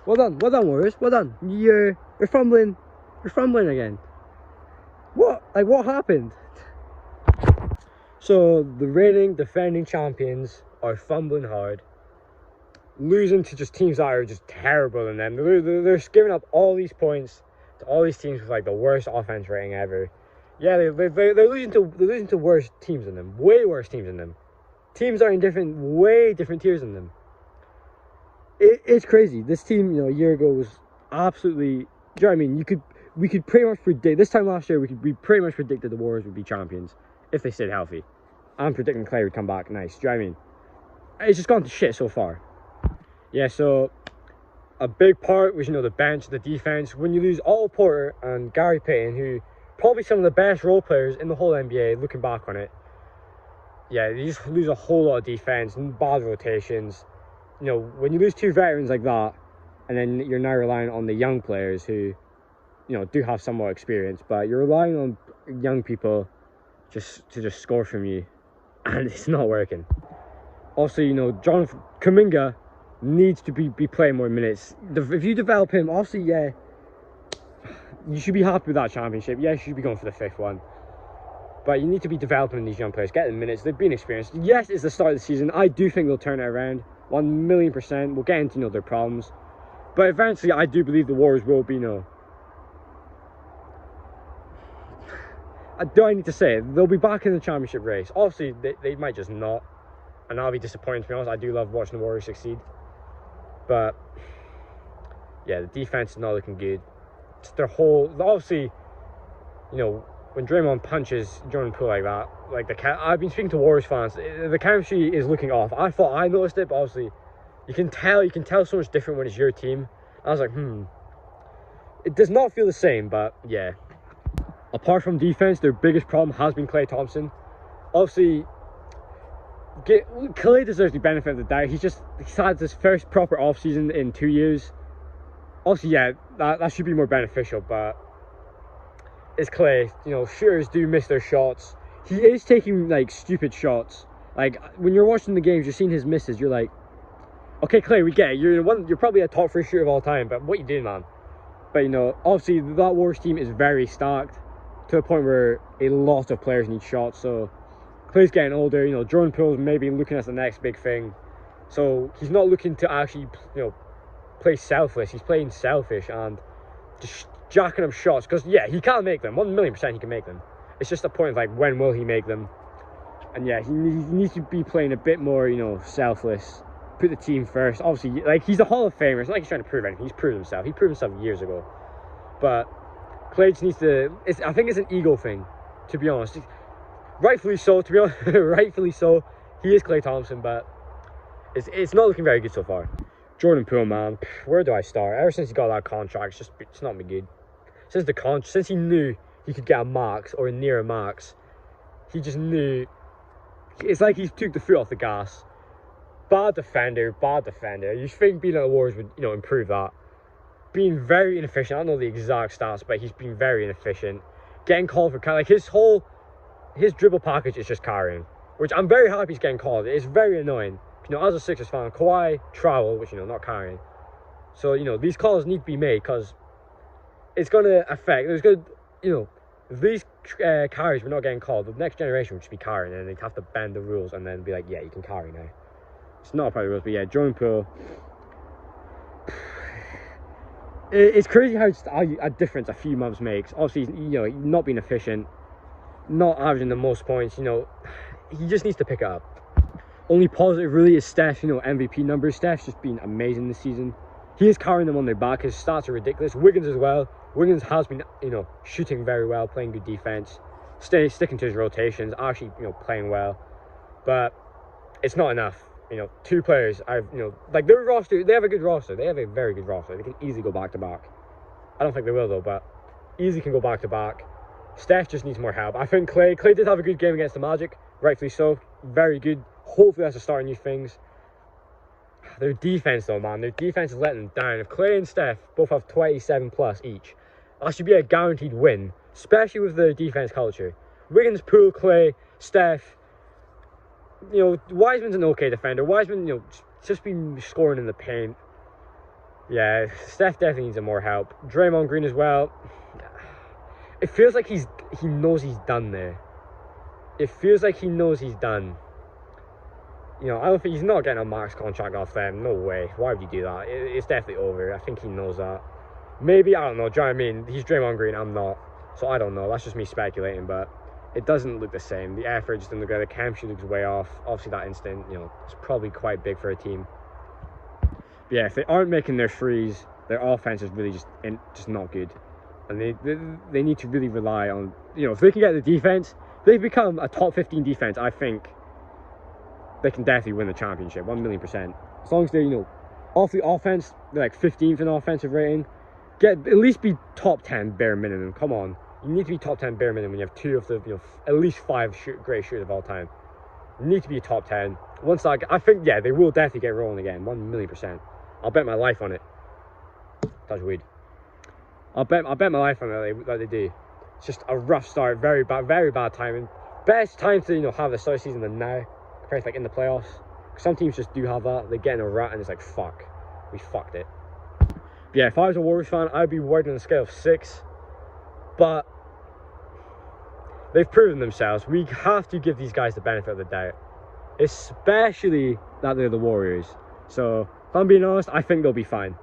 Well done, Warriors. Well done. You're fumbling. You're fumbling again. What? Like, what happened? So the reigning defending champions are fumbling hard, losing to just teams that are just terrible than them. They're giving up all these points to all these teams with like the worst offense rating ever. Yeah, they're losing to worse teams than them, way worse teams than them. Teams are in way different tiers than them. It's crazy. This team, a year ago was absolutely. Do you know what I mean? We could pretty much predict this time last year. We pretty much predicted the Warriors would be champions if they stayed healthy. I'm predicting Clay would come back nice. Do you know what I mean? It's just gone to shit so far. Yeah, so a big part was, the bench, the defense. When you lose Otto Porter and Gary Payton, who probably some of the best role players in the whole NBA, looking back on it, yeah, you just lose a whole lot of defense and bad rotations. When you lose two veterans like that, and then you're now relying on the young players who, do have somewhat experience, but you're relying on young people to score from you, and it's not working. Also, Jonathan Kuminga needs to be playing more minutes. If you develop him, obviously, yeah, you should be happy with that championship. Yeah, you should be going for the 5th one. But you need to be developing these young players, get them minutes. They've been experienced. Yes, it's the start of the season. I do think they'll turn it around. 1,000,000%. We'll get into, their problems. But eventually, I do believe the Warriors will be, do I need to say it? They'll be back in the championship race. Obviously, they might just not. And I'll be disappointed, to be honest. I do love watching the Warriors succeed. But, yeah, the defense is not looking good. It's their whole... Obviously, when Draymond punches Jordan Poole like that, I've been speaking to Warriors fans, the chemistry is looking off. I thought I noticed it, but obviously, you can tell so much different when it's your team. I was like, It does not feel the same, but, yeah. Apart from defense, their biggest problem has been Klay Thompson. Obviously, Klay deserves the benefit of the doubt. He's had his first proper off-season in 2 years. Obviously, yeah, that should be more beneficial, but it's Klay. Shooters do miss their shots. He is taking, stupid shots. When you're watching the games, you're seeing his misses, you're like, okay, Klay, we get it. You're probably a top 3 shooter of all time, but what you doing, man? But, obviously, that Warriors team is very stacked to the point where a lot of players need shots, so Klay's getting older. Jordan Poole's maybe looking at the next big thing, so he's not looking to actually, play selfless. He's playing selfish and just jacking up shots, because, yeah, he can make them. 1,000,000% he can make them. It's just a point of, when will he make them? And, yeah, he needs to be playing a bit more, selfless. Put the team first. Obviously, he's a Hall of Famer. It's not like he's trying to prove anything. He's proved himself. He proved himself years ago. But Klay just needs to... I think it's an ego thing, to be honest. Rightfully so, to be honest. Rightfully so. He is Klay Thompson, but it's not looking very good so far. Jordan Poole, man. Where do I start? Ever since he got that contract, it's not been good. Since he knew he could get a max or near a max, he just knew. It's like he took the foot off the gas. Bad defender. You think being at the Warriors would, improve that. Being very inefficient. I don't know the exact stats, but he's been very inefficient. Getting called for his dribble package is just carrying, which I'm very happy he's getting called. It's very annoying. As a Sixers fan, Kawhi travel, which not carrying. So these calls need to be made, because it's going to affect. There's going to, if these carries were not getting called, the next generation would just be carrying, and they'd have to bend the rules and then be like, yeah, you can carry now. It's not a part of the rules, but yeah, Jordan Poole. It's crazy how a difference a few months makes. Obviously, not being efficient, not averaging the most points. He just needs to pick it up. Only positive really is Steph. MVP numbers. Steph's just been amazing this season. He is carrying them on their back. His stats are ridiculous. Wiggins as well. Wiggins has been, shooting very well, playing good defense, sticking to his rotations, actually, playing well. But it's not enough. 2 players, their roster, they have a good roster. They have a very good roster. They can easily go back-to-back. I don't think they will, though, but easily can go back-to-back. Steph just needs more help. I think Klay did have a good game against the Magic, rightfully so. Very good. Hopefully that's a start of new things. Their defense, though, man. Their defense is letting them down. If Klay and Steph both have 27 plus each, that should be a guaranteed win, especially with the defense culture. Wiggins, Poole, Klay, Steph. Wiseman's an okay defender. Wiseman, just been scoring in the paint. Yeah, Steph definitely needs more help. Draymond Green as well. It feels like he knows he's done there. It feels like he knows he's done. You know, I don't think he's not getting a max contract off them. No way. Why would you do that? It's definitely over. I think he knows that. Maybe, I don't know. Do you know what I mean? He's Draymond Green. I'm not. So I don't know. That's just me speculating. But it doesn't look the same. The effort just didn't look good. The chemistry looks way off. Obviously, that instant, you know, it's probably quite big for a team. But yeah, if they aren't making their threes, their offense is really just not good. And they need to really rely on, you know, if they can get the defense, they've become a top 15 defense, I think they can definitely win the championship, 1,000,000%. As long as they, you know, off the offense, they're like 15th in offensive rating. At least be top 10 bare minimum. Come on. You need to be top 10 bare minimum when you have two of the, you know, at least 5 great shooters of all time. You need to be top 10. Once that, I think, yeah, they will definitely get rolling again, 1,000,000%. I'll bet my life on it. Touch weed. I'll bet my life on it that they do. It's just a rough start, very bad timing. Best time to, you know, have the start season than now, compared to like in the playoffs. Some teams just do have that. They get in a rut and it's like, fuck, we fucked it. But yeah, if I was a Warriors fan, I'd be worried on a scale of 6. But they've proven themselves. We have to give these guys the benefit of the doubt, especially that they're the Warriors. So if I'm being honest, I think they'll be fine.